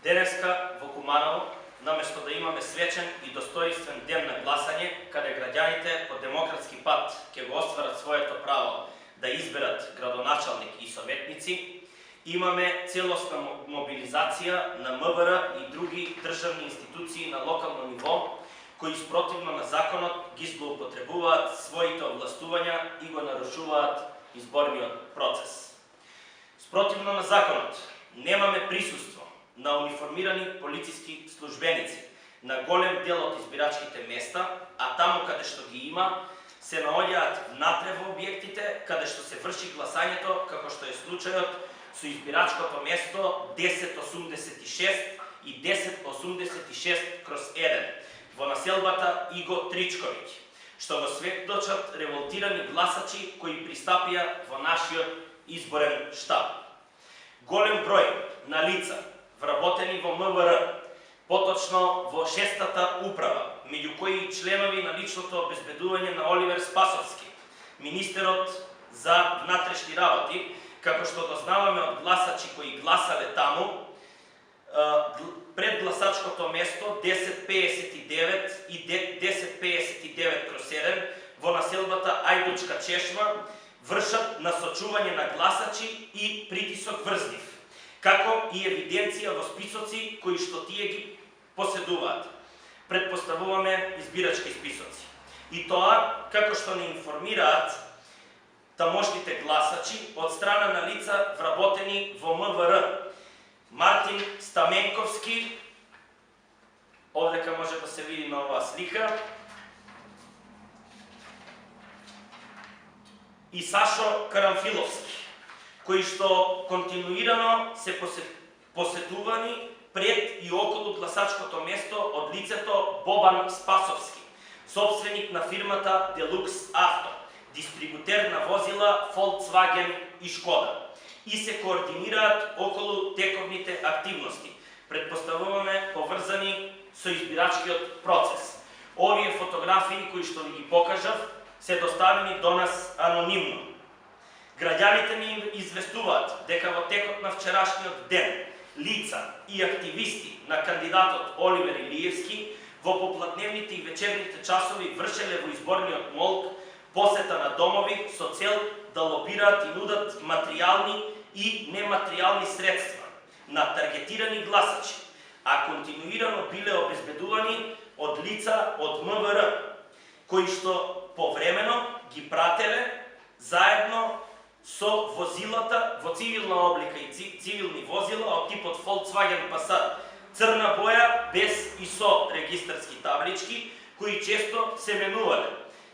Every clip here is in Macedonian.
Денеска во Куманово, наместо да имаме свечен и достоинствен ден на гласање, каде граѓаните по демократски пат ќе го остварат своето право да изберат градоначалник и советници, имаме целосна мобилизација на МВР и други државни институции на локално ниво, кои спротивно на законот ги злоупотребуваат своите овластувања и го нарушуваат изборниот процес. Спротивно на законот немаме присуство на униформирани полициски службеници на голем дел од избирачките места, а таму каде што ги има, се наоѓаат внатре во објектите, каде што се врши гласањето, како што е случајот со избирачкото место 1086 и 1086/1 во населбата Иго Тричковиќ, што го сведочат револтирани гласачи кои пристапија во нашиот изборен штаб. Голем број на лица вработени во МВР, поточно во 6-та управа, меѓу кои и членови на личното обезбедување на Оливер Спасовски, министерот за внатрешни работи, како што дознаваме од гласачи кои гласале таму, пред гласачкото место 1059 и 1059/7 во населбата Ајдучка Чешма вршат насочување на гласачи и притисок врз нив, како и евиденција во списоци кои што тие ги поседуваат. Предпоставуваме избирачки списоци. И тоа, како што не информираат тамошните гласачи од страна на лица вработени во МВР. Мартин Стаменковски, овдека може да се види на оваа слика, и Сашо Карамфиловски, кои што континуирано се посетувани пред и околу гласачкото место од лицето Бобан Спасовски, собственик на фирмата Делукс Авто, дистрибутер на возила Volkswagen и Шкода, и се координираат околу тековните активности, предпоставуваме поврзани со избирачкиот процес. Овие фотографии кои што ви ги покажав се доставени до нас анонимно. Граѓаните ни известуваат дека во текот на вчерашниот ден лица и активисти на кандидатот Оливер Илиевски во поплатневните и вечерните часови вршеле во изборниот молк посета на домови со цел да лобираат и нудат материјални и нематеријални средства на таргетирани гласачи, а континуирано биле обезбедувани од лица од МВР, кои што повремено ги прателе заедно со возилата во цивилна облика и цивилни возила од типот Volkswagen Passat, црна боја без и со регистарски таблички, кои често се менувале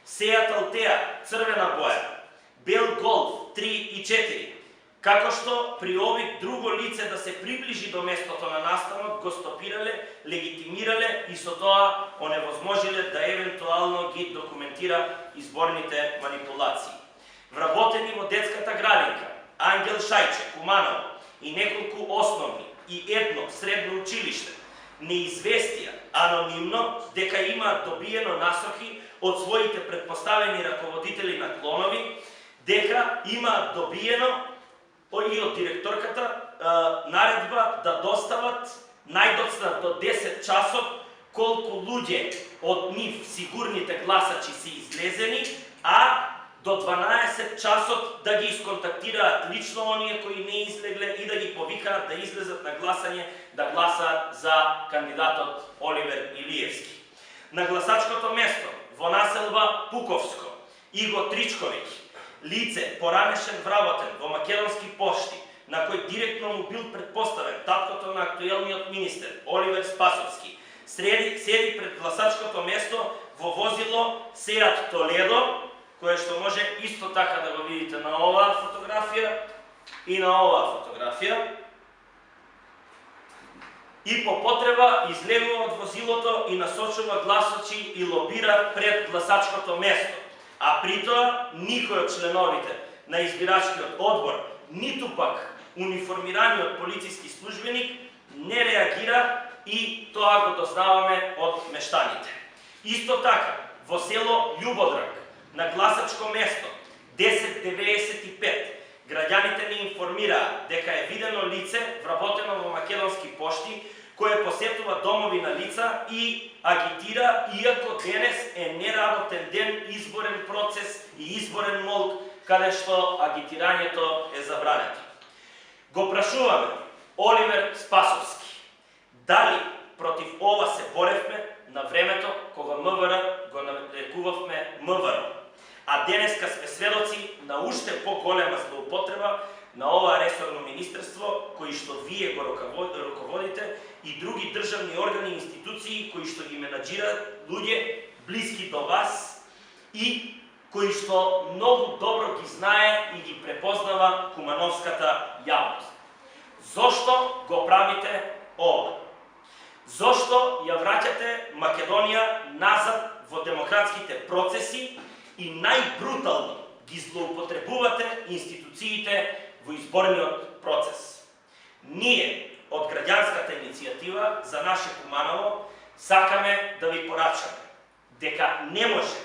Seat Altea, црвена боја, бел Golf 3 и 4, како што при овид друго лице да се приближи до местото на настанот, го стопирале, легитимирале и со тоа оневозможиле да евентуално ги документира изборните манипулации. Вработени во детската градинка Ангел Шајче, Куманово и неколку основни и едно средно училиште не известија анонимно дека имаат добиено насоки од своите предпоставени раководители на клонови, дека имаат добиено и од директорката наредба да достават најдоцна до 10 часот колку луѓе од нив сигурните гласачи се излезени, а до 12 часот да ги исконтактираат лично оние кои не излегле и да ги повикаат да излезат на гласање, да гласаат за кандидатот Оливер Илиевски. На гласачкото место во населба Пуковско, Иго Тричковиќ, лице поранешен вработен во Македонски пошти, на кој директно му бил предпоставен таткото на актуелниот министер Оливер Спасовски, седи пред гласачкото место во возило Seat Toledo, кое што може исто така да го видите на оваа фотографија и на оваа фотографија, и по потреба излегува од возилото и насочува гласачи и лобира пред гласачкото место. А притоа никој од членовите на избирачкиот одбор, ниту пак униформираниот полициски службеник не реагира и тоа го дознаваме од мештаните. Исто така, во село Љубодраг, на гласачко место 1095, граѓаните ни информираа дека е видено лице вработено во Македонски пошти, кој посетува домови на лица и агитира, иако денес е неработен ден, изборен процес и изборен молк, каде што агитирањето е забрането. Го прашуваме Оливер Спасовски, дали против ова се боревме на времето кога МВР го нарекувавме МВР, а денеска сме сведоци на уште по-голема злоупотреба на ова ресорно министерство, кои што вие го руководите, и други државни органи и институции кои што ги менаџираат луѓе блиски до вас и кои што многу добро ги знае и ги препознава кумановската јавност. Зошто го правите ова? Зошто ја враќате Македонија назад во демократските процеси и најбрутално ги злоупотребувате институциите во изборниот процес? Ние од граѓанската иницијатива за наше Куманово сакаме да ви порачаме дека не може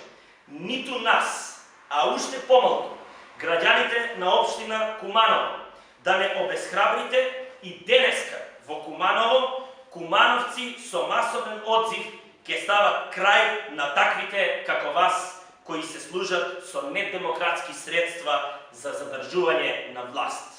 ниту нас, а уште помалку граѓаните на општина Куманово да не обесхрабрите и денеска во Куманово кумановци со масовен одзив ќе стават крај на таквите како вас кои се служат со недемократски средства за задржување на власт.